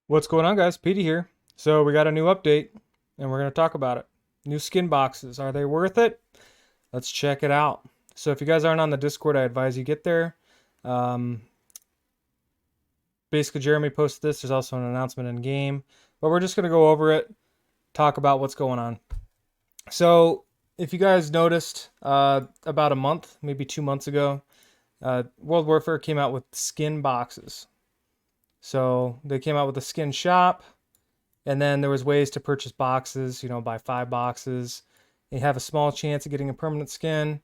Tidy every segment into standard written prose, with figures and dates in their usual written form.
What's going on, guys? Petey here. So we got a new update and we're going to talk about it. New skin boxes. Are they worth it? Let's check it out. So if you guys aren't on the Discord, I advise you get there. Um, Basically, Jeremy posted this. There's also an announcement in game, but we're just going to go over it, talk about what's going on. So if you guys noticed, about a month, maybe 2 months ago, World Warfare came out with skin boxes. So they came out with a skin shop. And then there was ways to purchase boxes, buy 5 boxes. You have a small chance of getting a permanent skin.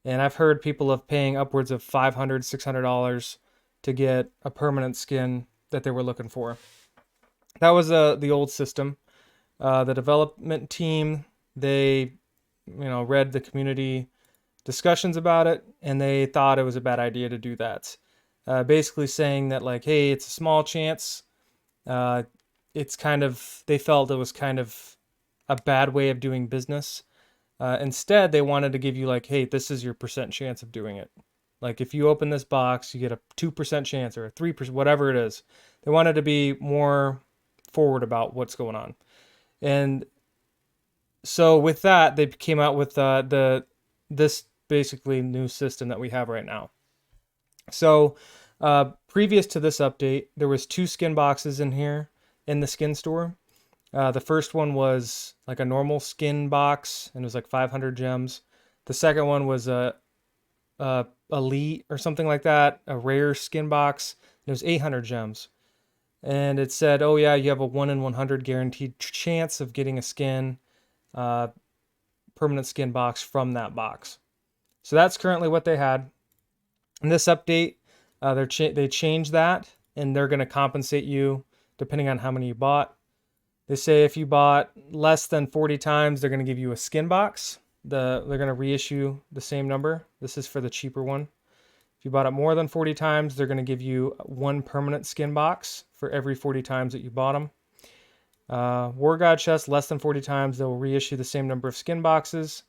And I've heard people of paying upwards of $500, $600 to get a permanent skin that they were looking for. That was the old system. The development team, they, read the community discussions about it, and they thought it was a bad idea to do that. Basically saying that, like, hey, it's a small chance. They felt it was kind of a bad way of doing business. Instead, they wanted to give you, like, hey, this is your percent chance of doing it. Like, if you open this box, you get a 2% chance or a 3%, whatever it is. They wanted to be more forward about what's going on. And so with that, they came out with this basically new system that we have right now. So previous to this update, there was 2 skin boxes in here in the skin store. The first one was like a normal skin box, and it was like 500 gems. The second one was a elite or something like that, a rare skin box. And it was 800 gems, and it said, "Oh yeah, you have a 1 in 100 guaranteed chance of getting a skin, permanent skin box from that box." So that's currently what they had. In this update, they changed that, and they're going to compensate you depending on how many you bought. They say if you bought less than 40 times, they're going to give you a skin box. They're going to reissue the same number. This is for the cheaper one. If you bought it more than 40 times, they're going to give you 1 permanent skin box for every 40 times that you bought them. War God chest less than 40 times, they'll reissue the same number of skin boxes.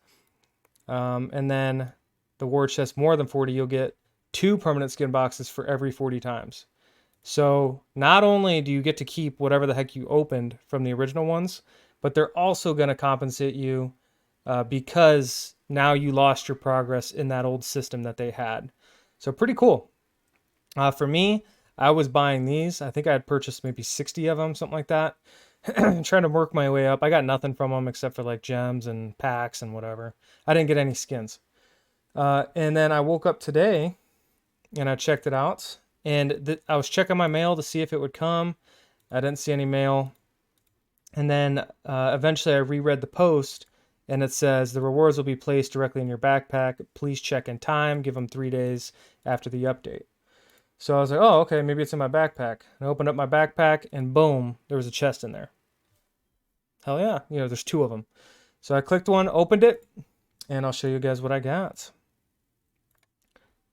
And then the war chest more than 40, you'll get 2 permanent skin boxes for every 40 times. So not only do you get to keep whatever the heck you opened from the original ones, but they're also going to compensate you because now you lost your progress in that old system that they had. So pretty cool. For me, I was buying these. I think I had purchased maybe 60 of them, something like that. Trying to work my way up. I got nothing from them except for like gems and packs and whatever. I didn't get any skins. And then I woke up today and I checked it out. And I was checking my mail to see if it would come. I didn't see any mail. And then eventually I reread the post, and it says the rewards will be placed directly in your backpack. Please check in time. Give them 3 days after the update. So I was like, oh, okay, maybe it's in my backpack. And I opened up my backpack, and boom, there was a chest in there. Hell yeah, there's 2 of them. So I clicked one, opened it, and I'll show you guys what I got.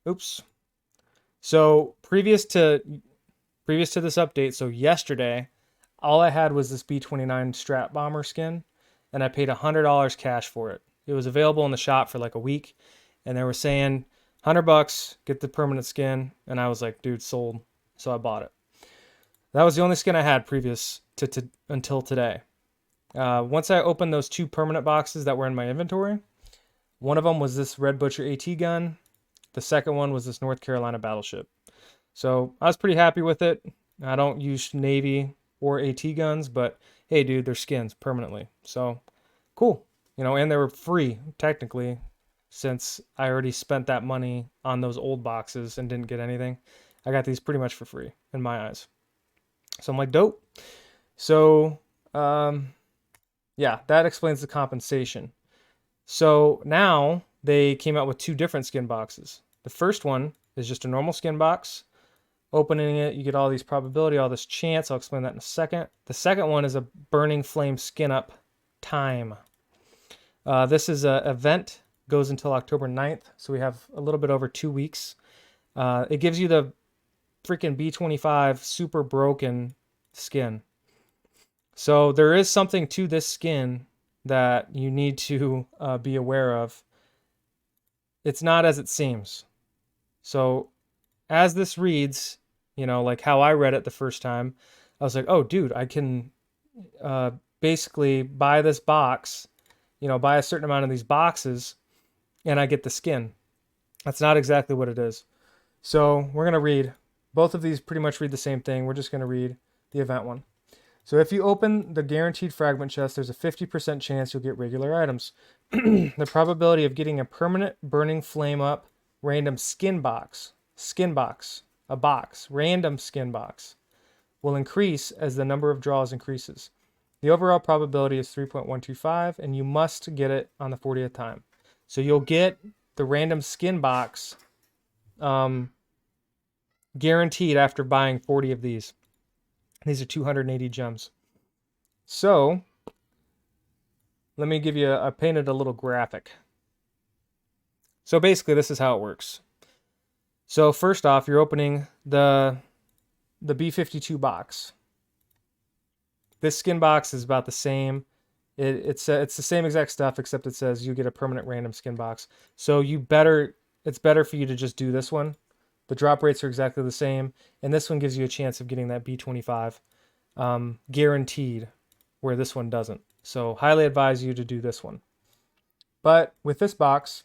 Oops. So previous to this update, so yesterday, all I had was this B-29 Strat Bomber skin, and I paid $100 cash for it. It was available in the shop for like a week, and they were saying $100, get the permanent skin, and I was like, dude, sold. So I bought it. That was the only skin I had previous to until today. Once I opened those 2 permanent boxes that were in my inventory, one of them was this Red Butcher AT gun. The second one was this North Carolina battleship. So I was pretty happy with it. I don't use Navy or AT guns, but hey, dude, they're skins permanently. So cool. And they were free, technically, since I already spent that money on those old boxes and didn't get anything. I got these pretty much for free in my eyes. So I'm like, dope. So, yeah, that explains the compensation. So now they came out with 2 different skin boxes. The first one is just a normal skin box. Opening it, you get all these probability, all this chance. I'll explain that in a second. The second one is a Burning Flame Skin Up time. This is an event, goes until October 9th, so we have a little bit over 2 weeks. It gives you the freaking B-25 super broken skin. So there is something to this skin that you need to be aware of. It's not as it seems. So as this reads, like how I read it the first time, I was like, oh, dude, I can basically buy this box, buy a certain amount of these boxes, and I get the skin. That's not exactly what it is. So we're going to read. Both of these pretty much read the same thing. We're just going to read the event one. So if you open the guaranteed fragment chest, there's a 50% chance you'll get regular items. The probability of getting a permanent burning flame up random skin box, random skin box, will increase as the number of draws increases. The overall probability is 3.125, and you must get it on the 40th time. So you'll get the random skin box guaranteed after buying 40 of these. These are 280 gems. So let me give you, I painted a little graphic. So basically this is how it works. So first off, you're opening the B52 box. This skin box is about the same. It's the same exact stuff, except it says you get a permanent random skin box. So it's better for you to just do this one. The drop rates are exactly the same, and this one gives you a chance of getting that B25 guaranteed, where this one doesn't. So highly advise you to do this one. But with this box,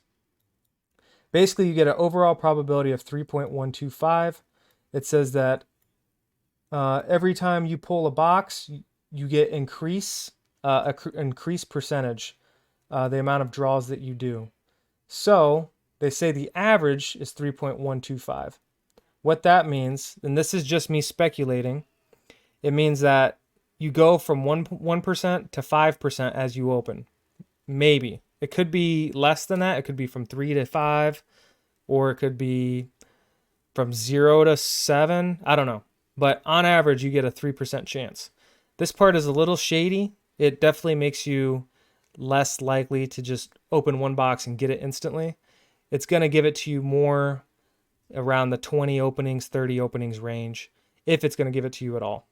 basically you get an overall probability of 3.125. It says that every time you pull a box, you get increased percentage, the amount of draws that you do. So they say the average is 3.125. What that means, and this is just me speculating, it means that you go from 1% to 5% as you open. Maybe. It could be less than that. It could be from 3 to 5, or it could be from 0 to 7. I don't know. But on average, you get a 3% chance. This part is a little shady. It definitely makes you less likely to just open one box and get it instantly. It's going to give it to you more around the 20 openings, 30 openings range, if it's going to give it to you at all.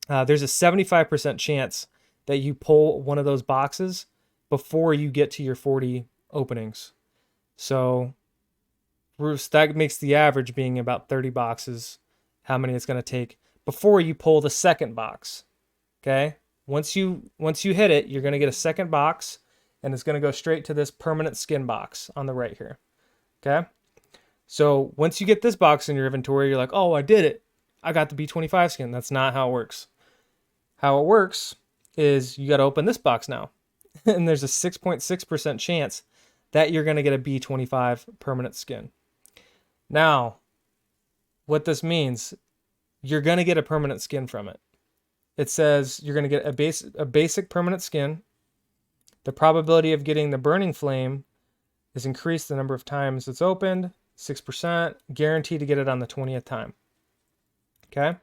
There's a 75% chance that you pull one of those boxes before you get to your 40 openings. So that makes the average being about 30 boxes, how many it's going to take before you pull the second box. Okay? Once you hit it, you're going to get a second box, and it's going to go straight to this permanent skin box on the right here. Okay? So once you get this box in your inventory, you're like, oh, I did it. I got the B25 skin. That's not how it works. How it works is you got to open this box now. And there's a 6.6% chance that you're going to get a B25 permanent skin. Now, what this means, you're going to get a permanent skin from it. It says you're going to get a basic permanent skin. The probability of getting the burning flame is increased the number of times it's opened, 6%, guaranteed to get it on the 20th time. Okay?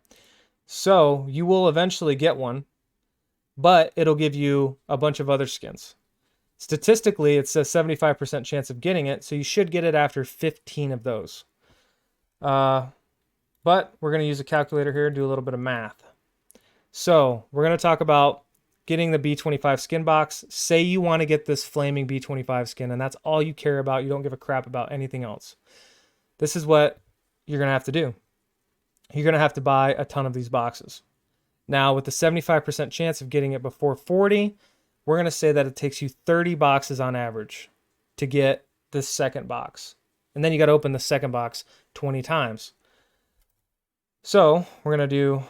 So you will eventually get one, but it'll give you a bunch of other skins. Statistically, it's a 75% chance of getting it, so you should get it after 15 of those. But we're going to use a calculator here and do a little bit of math. So we're going to talk about getting the B25 skin box. Say you want to get this flaming B25 skin, and that's all you care about. You don't give a crap about anything else. This is what you're going to have to do. You're going to have to buy a ton of these boxes. Now, with the 75% chance of getting it before 40, we're going to say that it takes you 30 boxes on average to get this second box. And then you got to open the second box 20 times. So we're going to do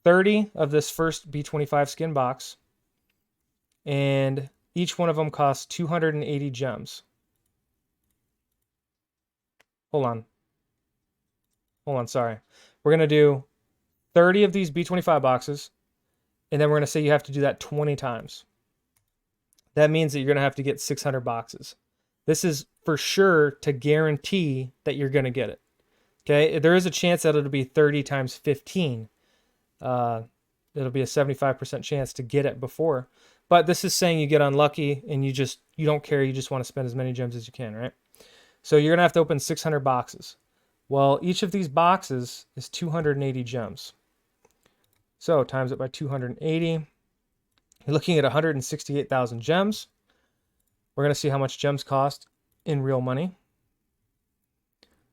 30 of this first B25 skin box, and each one of them costs 280 gems. Hold on, sorry. We're going to do 30 of these B25 boxes, and then we're going to say you have to do that 20 times. That means that you're going to have to get 600 boxes. This is for sure to guarantee that you're going to get it. Okay, there is a chance that it'll be 30 times 15. It'll be a 75% chance to get it before. But this is saying you get unlucky and you don't care. You just want to spend as many gems as you can, right? So you're going to have to open 600 boxes. Well, each of these boxes is 280 gems. So times it by 280. You're looking at 168,000 gems. We're going to see how much gems cost in real money.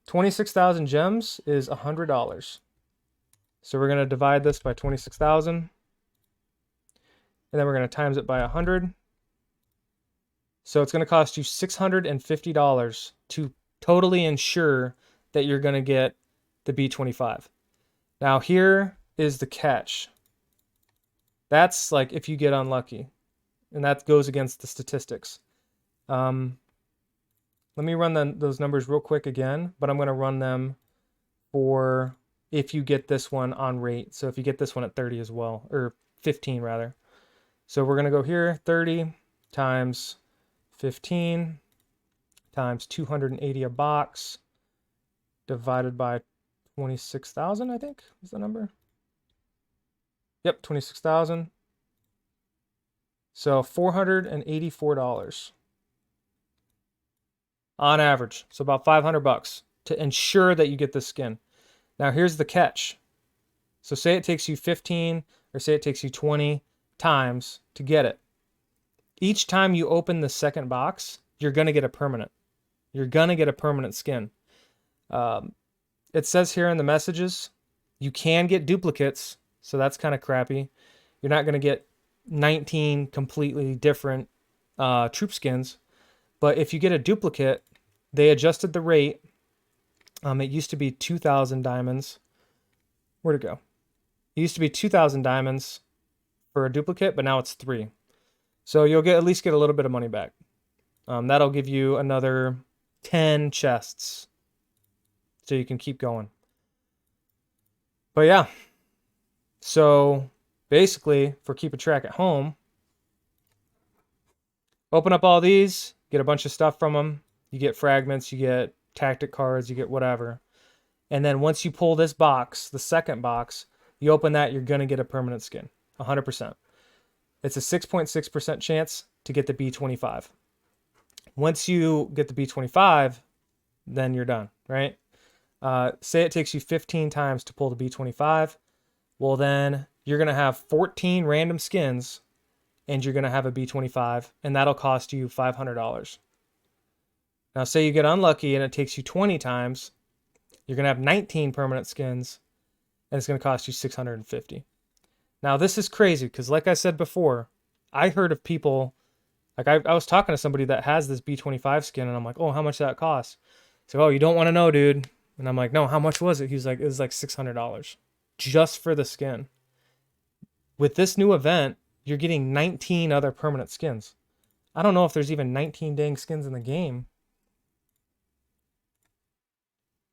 26,000 gems is $100. So we're going to divide this by 26,000. And then we're going to times it by 100. So it's going to cost you $650 to totally ensure that you're going to get the B25. Now here is the catch. That's like if you get unlucky. And that goes against the statistics. Let me run those numbers real quick again, but I'm going to run them for if you get this one on rate. So if you get this one at 30 as well, or 15 rather. So we're going to go here, 30 times 15 times 280 a box divided by 26,000, I think is the number. Yep, 26,000. So $484 on average. So about 500 bucks to ensure that you get this skin. Now here's the catch. So say it takes you 15 or say it takes you 20 times to get it. Each time you open the second box, you're going to get a permanent. You're going to get a permanent skin. It says here in the messages, you can get duplicates, so that's kind of crappy. You're not going to get 19 completely different troop skins. But if you get a duplicate, they adjusted the rate. It used to be 2,000 diamonds. Where'd it go? It used to be 2,000 diamonds for a duplicate, but now it's 3. So you'll at least get a little bit of money back. That'll give you another 10 chests. So you can keep going. But yeah. So basically, for keeping track at home, open up all these, get a bunch of stuff from them. You get fragments, you get tactic cards, you get whatever. And then once you pull this box, the second box, you open that, you're going to get a permanent skin. 100%. It's a 6.6% chance to get the B25. Once you get the B25, then you're done, right? Say it takes you 15 times to pull the B25. Well, then you're going to have 14 random skins and you're going to have a B25, and that'll cost you $500. Now, say you get unlucky and it takes you 20 times, you're going to have 19 permanent skins and it's going to cost you $650. Now, this is crazy because, like I said before, I heard of people, like I was talking to somebody that has this B25 skin, and I'm like, oh, how much that costs? He's like, oh, you don't want to know, dude. And I'm like, no, how much was it? He was like, it was like $600 just for the skin. With this new event, you're getting 19 other permanent skins. I don't know if there's even 19 dang skins in the game.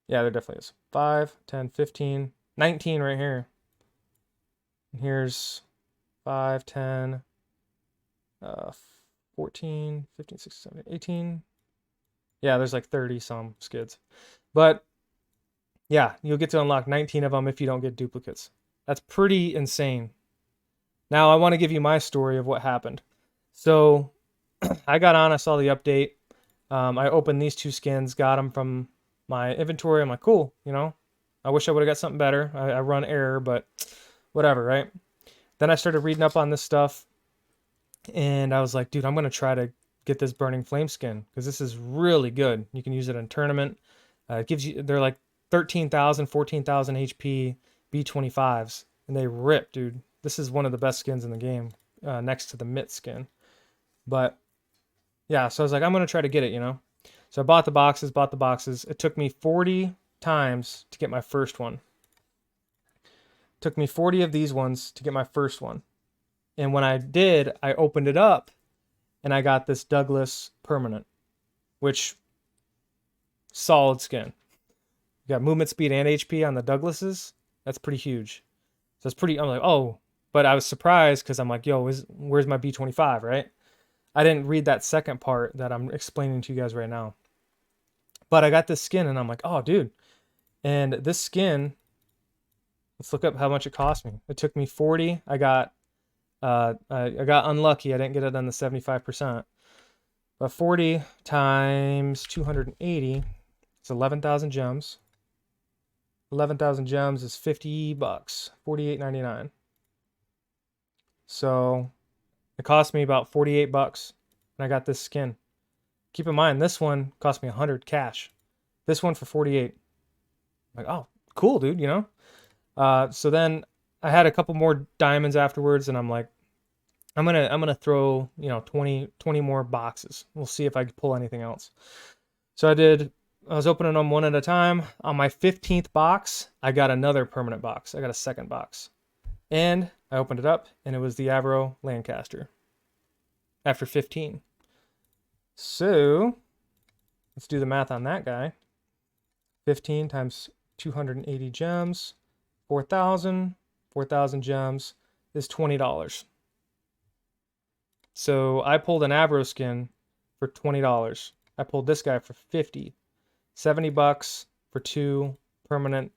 Yeah, there definitely is. 5, 10, 15, 19 right here. And here's 5, 10, 14, 15, 16, 17, 18. Yeah, there's like 30 some skids. But yeah, you'll get to unlock 19 of them if you don't get duplicates. That's pretty insane. Now, I want to give you my story of what happened. So I got on, I saw the update. I opened these 2 skins, got them from my inventory. I'm like, cool, you know. I wish I would have got something better. I run error, but whatever, right? Then I started reading up on this stuff, and I was like, dude, I'm going to try to get this Burning Flame skin because this is really good. You can use it in tournament. It gives you, they're like 13,000, 14,000 HP B25s, and they rip, dude. This is one of the best skins in the game, next to the Mitt skin. But yeah, so I was like, I'm going to try to get it, you know. So I bought the boxes. It took me 40 times to get my first one. It took me 40 of these ones to get my first one. And when I did, I opened it up and I got this Douglas permanent, which solid skin. You got movement speed and HP on the Douglases. That's pretty huge. So it's pretty, I'm like, oh, but I was surprised because I'm like, yo, where's my B25, right? I didn't read that second part that I'm explaining to you guys right now. But I got this skin and I'm like, oh, dude. And this skin, let's look up how much it cost me. It took me 40. I got unlucky. I didn't get it on the 75%. But 40 times 280, it's 11,000 gems. 11,000 gems is $50, $48.99. So it cost me about $48 and I got this skin. Keep in mind, this one cost me 100 cash. This one for 48. I'm like, oh, cool, dude, you know? So then I had a couple more diamonds afterwards, and I'm like, I'm gonna throw 20 more boxes. We'll see if I can pull anything else. So I was opening them one at a time. On my 15th box, I got another permanent box. I got a second box. And I opened it up, and it was the Avro Lancaster after 15. So let's do the math on that guy. 15 times 280 gems, 4,000. 4,000 gems is $20. So I pulled an Avro skin for $20. I pulled this guy for 50. 70 bucks for 2 permanent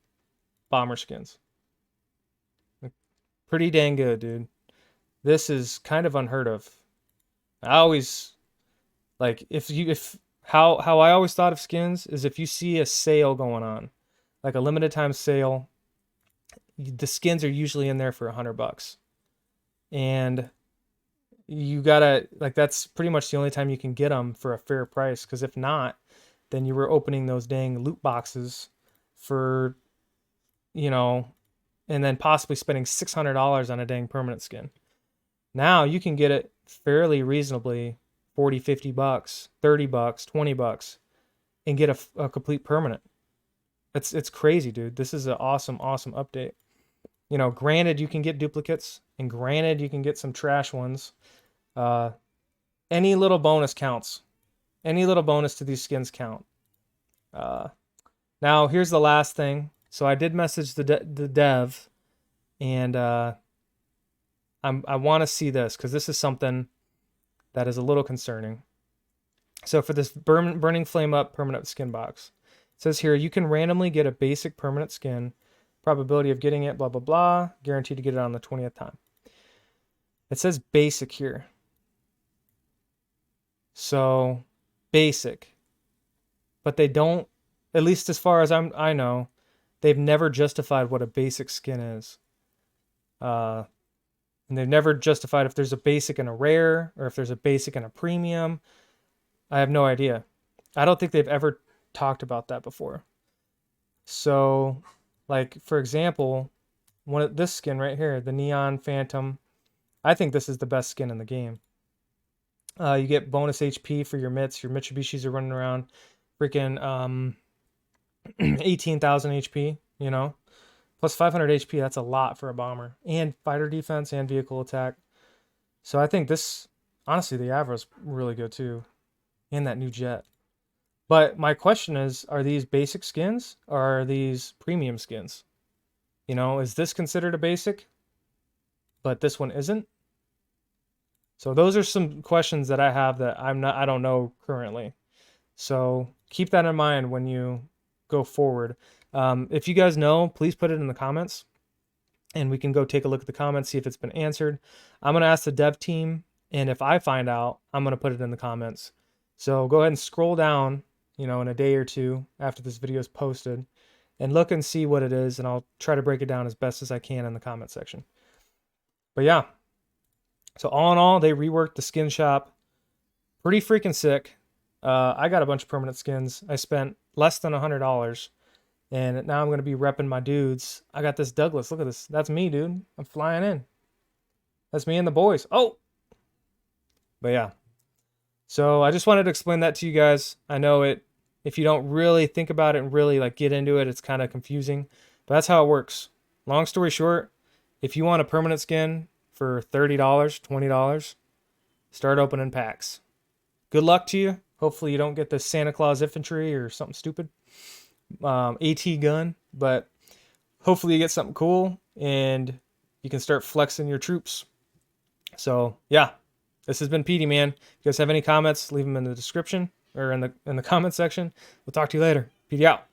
bomber skins. Pretty dang good, dude. This is kind of unheard of. I always like if how I always thought of skins is if you see a sale going on, like a limited time sale, the skins are usually in there for $100. And you gotta, like, that's pretty much the only time you can get them for a fair price, because if not, then you were opening those dang loot boxes for, and then possibly spending $600 on a dang permanent skin. Now you can get it fairly reasonably, 40, 50 bucks, 30 bucks, 20 bucks, and get a complete permanent. It's crazy, dude. This is an awesome update. Granted you can get duplicates, and granted you can get some trash ones. Any little bonus counts. Any little bonus to these skins count. Now here's the last thing. So I did message the dev, and I want to see this because this is something that is a little concerning. So for this Burning Flame Up permanent skin box, it says here you can randomly get a basic permanent skin. Probability of getting it, blah blah blah. Guaranteed to get it on the 20th time. It says basic here. So basic, but they don't, at least as far as I know, they've never justified what a basic skin is. And they've never justified if there's a basic and a rare, or if there's a basic and a premium. I have no idea. I don't think they've ever talked about that before. So, like, for example, this skin right here, the Neon Phantom, I think this is the best skin in the game. You get bonus HP for your mitts. Your Mitsubishis are running around freaking 18,000 HP, plus 500 HP. That's a lot for a bomber, and fighter defense and vehicle attack. So I think this, honestly, the Avro's really good too, and that new jet. But my question is, are these basic skins or are these premium skins? Is this considered a basic, but this one isn't? So those are some questions that I have that I don't know currently. So keep that in mind when you go forward. If you guys know, please put it in the comments, and we can go take a look at the comments, see if it's been answered. I'm going to ask the dev team, and if I find out, I'm going to put it in the comments. So go ahead and scroll down, in a day or two after this video is posted, and look and see what it is, and I'll try to break it down as best as I can in the comment section. But yeah. So all in all, they reworked the skin shop. Pretty freaking sick. I got a bunch of permanent skins. I spent less than $100. And now I'm going to be repping my dudes. I got this Douglas. Look at this. That's me, dude. I'm flying in. That's me and the boys. Oh! But yeah. So I just wanted to explain that to you guys. I know if you don't really think about it and really get into it, it's kind of confusing. But that's how it works. Long story short, if you want a permanent skin for $30, $20, start opening packs. Good luck to you. Hopefully you don't get the Santa Claus infantry or something stupid. AT gun, but hopefully you get something cool and you can start flexing your troops. So yeah, this has been Petey, man. If you guys have any comments, leave them in the description or in the comment section. We'll talk to you later. Petey out.